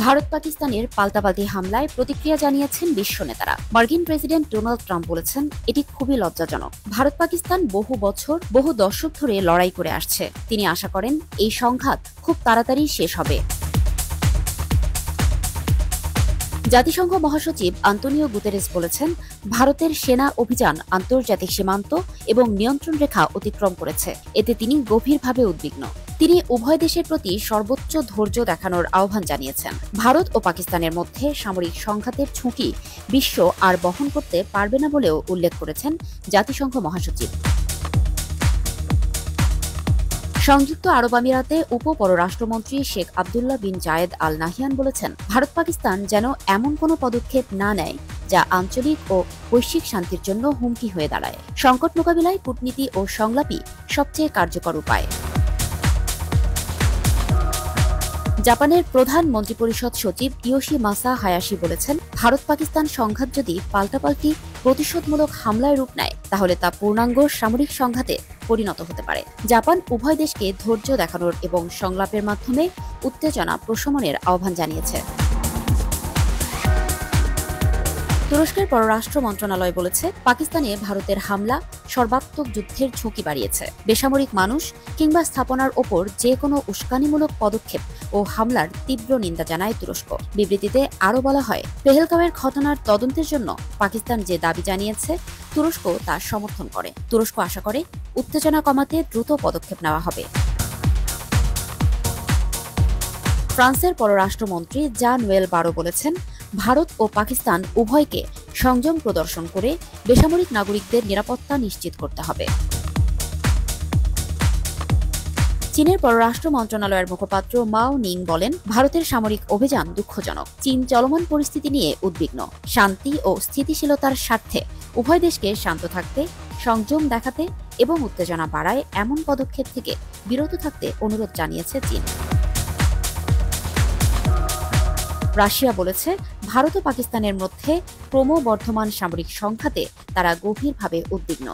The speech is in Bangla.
ভারত পাকিস্তানের পাল্টাপাল্টি হামলায় প্রতিক্রিয়া জানিয়েছেন বিশ্ব নেতারা। মার্কিন প্রেসিডেন্ট ডোনাল্ড ট্রাম্প বলেছেন, এটি খুবই লজ্জাজনক। ভারত পাকিস্তান বহু বছর বহু দশক ধরে লড়াই করে আসছে। তিনি আশা করেন এই সংঘাত খুব তাড়াতাড়ি শেষ হবে। জাতিসংঘ মহাসচিব আন্তোনিও গুতেরেস বলেছেন, ভারতের সেনা অভিযান আন্তর্জাতিক সীমান্ত এবং নিয়ন্ত্রণ রেখা অতিক্রম করেছে। এতে তিনি গভীরভাবে উদ্বিগ্ন। তিনি উভয় দেশের প্রতি সর্বোচ্চ ধৈর্য দেখানোর আহ্বান জানিয়েছেন। ভারত ও পাকিস্তানের মধ্যে সামরিক সংঘাতের ঝুঁকি বিশ্ব আর বহন করতে পারবে না বলেও উল্লেখ করেছেন জাতিসংঘ মহাসচিব। সংযুক্ত আরব আমিরাতে উপ পররাষ্ট্রমন্ত্রী শেখ আবদুল্লাহ বিন জায়েদ আল নাহিয়ান বলেছেন, ভারত পাকিস্তান যেন এমন কোনো পদক্ষেপ না নেয় যা আঞ্চলিক ও বৈশ্বিক শান্তির জন্য হুমকি হয়ে দাঁড়ায়। সংকট মোকাবিলায় কূটনীতি ও সংলাপই সবচেয়ে কার্যকর উপায়। জাপানের প্রধান মন্ত্রিপরিষদ সচিব ইয়োশিমাসা হায়াশি বলেছেন, ভারত পাকিস্তান সংঘাত যদি পাল্টাপাল্টি প্রতিশোধমূলক হামলায় রূপ নেয় তাহলে তা পূর্ণাঙ্গ সামরিক সংঘাতে পরিণত হতে পারে। জাপান উভয় দেশকে ধৈর্য দেখানোর এবং সংলাপের মাধ্যমে উত্তেজনা প্রশমনের আহ্বান জানিয়েছে। তুরস্কের পররাষ্ট্র মন্ত্রণালয় বলেছে, পাকিস্তানে ভারতের হামলা সর্বাত্মক যুদ্ধের ঝুঁকি বাড়িয়েছে। বেসামরিক মানুষ কিংবা স্থাপনার ওপর যে কোনো উস্কানিমূলক পদক্ষেপ ও হামলার তীব্র নিন্দা জানায় তুরস্ক। বিবৃতিতে আরও বলা হয়, পেহেলগাঁওয়ের ঘটনার তদন্তের জন্য পাকিস্তান যে দাবি জানিয়েছে তুরস্ক তা সমর্থন করে। তুরস্ক আশা করে উত্তেজনা কমাতে দ্রুত পদক্ষেপ নেওয়া হবে। ফ্রান্সের পররাষ্ট্রমন্ত্রী জান-নোয়েল বারো বলেছেন, ভারত ও পাকিস্তান উভয়কে সংযম প্রদর্শন করে বেসামরিক নাগরিকদের নিরাপত্তা নিশ্চিত করতে হবে। চীনের পররাষ্ট্র মন্ত্রণালয়ের মুখপাত্র মাও নিং বলেন, ভারতের সামরিক অভিযান দুঃখজনক। চীন চলমান পরিস্থিতি নিয়ে উদ্বিগ্ন। শান্তি ও স্থিতিশীলতার স্বার্থে উভয় দেশকে শান্ত থাকতে, সংযম দেখাতে এবং উত্তেজনা বাড়ায় এমন পদক্ষেপ থেকে বিরত থাকতে অনুরোধ জানিয়েছে চীন। রাশিয়া বলেছে, ভারত ও পাকিস্তানের মধ্যে ক্রমবর্ধমান সামরিক সংঘাতে তারা গভীরভাবে উদ্বিগ্ন।